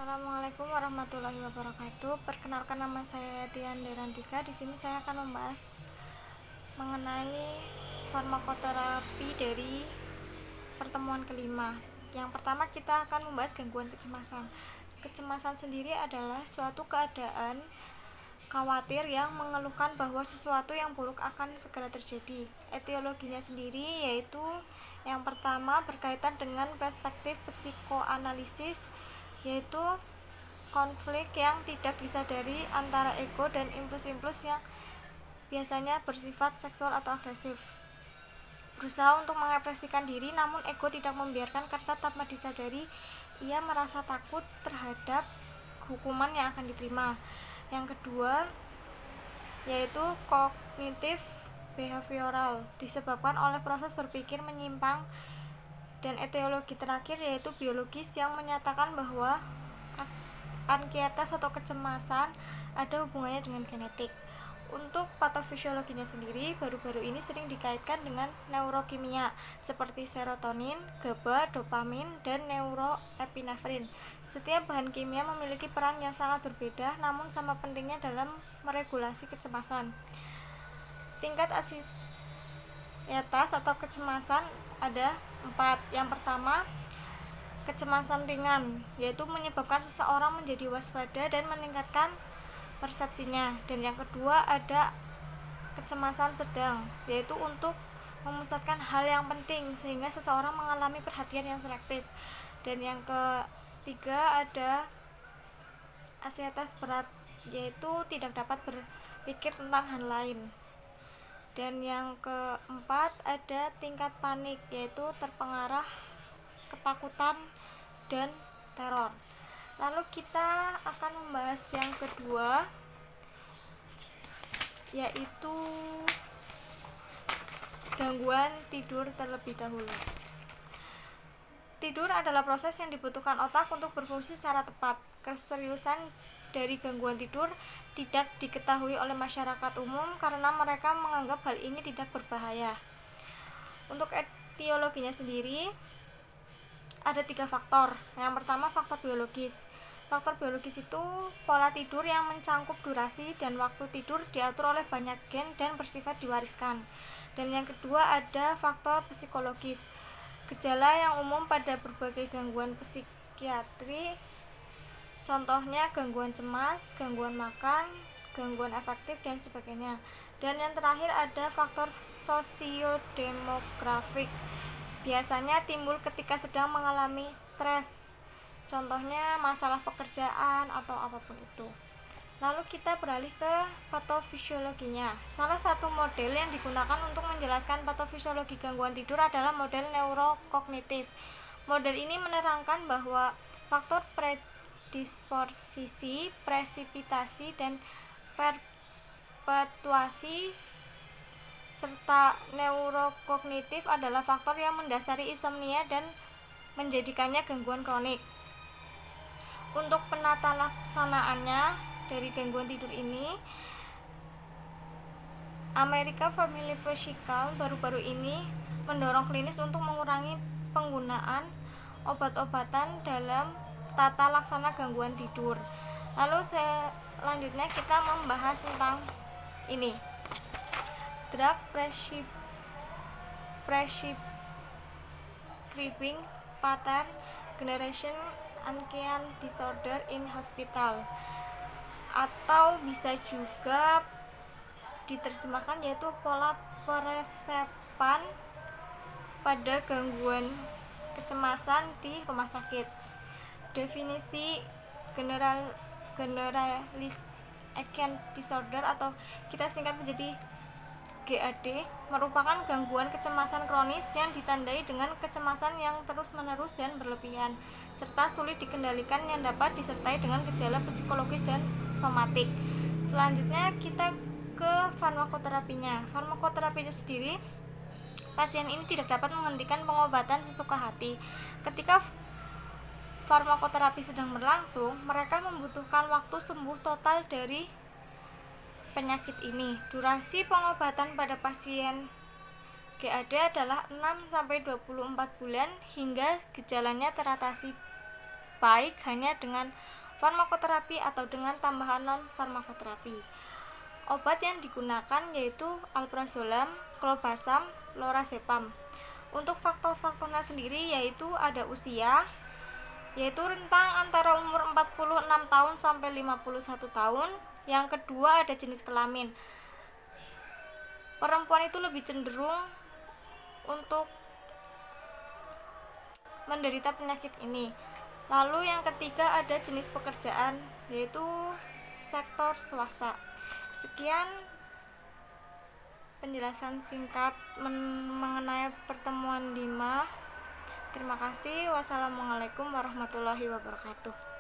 Assalamualaikum warahmatullahi wabarakatuh. Perkenalkan, nama saya Tian Derantika. Di sini saya akan membahas mengenai farmakoterapi dari pertemuan kelima. Yang pertama, kita akan membahas gangguan kecemasan. Kecemasan sendiri adalah suatu keadaan khawatir yang mengeluhkan bahwa sesuatu yang buruk akan segera terjadi. Etiologinya sendiri yaitu yang pertama berkaitan dengan perspektif psikoanalisis, yaitu konflik yang tidak disadari antara ego dan impuls-impuls yang biasanya bersifat seksual atau agresif. Berusaha untuk mengekspresikan diri, namun ego tidak membiarkan karena tanpa disadari ia merasa takut terhadap hukuman yang akan diterima. Yang kedua yaitu kognitif behavioral, disebabkan oleh proses berpikir menyimpang. Dan etiologi terakhir yaitu biologis, yang menyatakan bahwa ansietas atau kecemasan ada hubungannya dengan genetik. Untuk patofisiologinya sendiri, baru-baru ini sering dikaitkan dengan neurokimia seperti serotonin, GABA, dopamin, dan neuroepinefrin. Setiap bahan kimia memiliki peran yang sangat berbeda, namun sama pentingnya dalam meregulasi kecemasan. Tingkat ansietas atau kecemasan ada 4. Yang pertama, kecemasan ringan, yaitu menyebabkan seseorang menjadi waspada dan meningkatkan persepsinya. Dan yang kedua ada kecemasan sedang, yaitu untuk memusatkan hal yang penting sehingga seseorang mengalami perhatian yang selektif. Dan yang ketiga ada ansietas berat, yaitu tidak dapat berpikir tentang hal lain. Dan yang keempat ada tingkat panik, yaitu terpengaruh ketakutan dan teror. Lalu kita akan membahas yang kedua, yaitu gangguan tidur terlebih dahulu. Tidur adalah proses yang dibutuhkan otak untuk berfungsi secara tepat. Keseriusan dari gangguan tidur tidak diketahui oleh masyarakat umum karena mereka menganggap hal ini tidak berbahaya. Untuk etiologinya sendiri ada 3 faktor. Yang pertama, faktor biologis. Faktor biologis itu pola tidur yang mencangkup durasi dan waktu tidur diatur oleh banyak gen dan bersifat diwariskan. Dan yang kedua ada faktor psikologis. Gejala yang umum pada berbagai gangguan psikiatri, contohnya gangguan cemas, gangguan makan, gangguan afektif, dan sebagainya. Dan yang terakhir ada faktor sosiodemografik. Biasanya timbul ketika sedang mengalami stres, contohnya masalah pekerjaan atau apapun itu. Lalu kita beralih ke patofisiologinya. Salah satu model yang digunakan untuk menjelaskan patofisiologi gangguan tidur adalah model neurokognitif. Model ini menerangkan bahwa faktor predisposisi, presipitasi, dan perpetuasi serta neurokognitif adalah faktor yang mendasari insomnia dan menjadikannya gangguan kronik. Untuk penata laksanaannya dari gangguan tidur ini, American Family Psychiatry baru-baru ini mendorong klinis untuk mengurangi penggunaan obat-obatan dalam tata laksana gangguan tidur. Lalu selanjutnya kita membahas tentang ini, drug prescribing pattern generation anxiety disorder in hospital, atau bisa juga diterjemahkan yaitu pola peresepan pada gangguan kecemasan di rumah sakit. Definisi generalis anxiety disorder atau kita singkat menjadi GAD merupakan gangguan kecemasan kronis yang ditandai dengan kecemasan yang terus-menerus dan berlebihan serta sulit dikendalikan yang dapat disertai dengan gejala psikologis dan somatik. Selanjutnya kita ke farmakoterapinya. Farmakoterapinya sendiri, pasien ini tidak dapat menghentikan pengobatan sesuka hati. Ketika farmakoterapi sedang berlangsung, mereka membutuhkan waktu sembuh total dari penyakit ini. Durasi pengobatan pada pasien GAD adalah 6-24 bulan hingga gejalanya teratasi baik hanya dengan farmakoterapi atau dengan tambahan non-farmakoterapi. Obat yang digunakan yaitu alprazolam, clobazam, lorazepam. Untuk faktor-faktornya sendiri yaitu ada usia, yaitu rentang antara umur 46 tahun sampai 51 tahun. Yang kedua ada jenis kelamin. Perempuan itu lebih cenderung untuk menderita penyakit ini. Lalu yang ketiga ada jenis pekerjaan, yaitu sektor swasta. Sekian penjelasan singkat mengenai pertemuan 5. Terima kasih. Wassalamualaikum warahmatullahi wabarakatuh.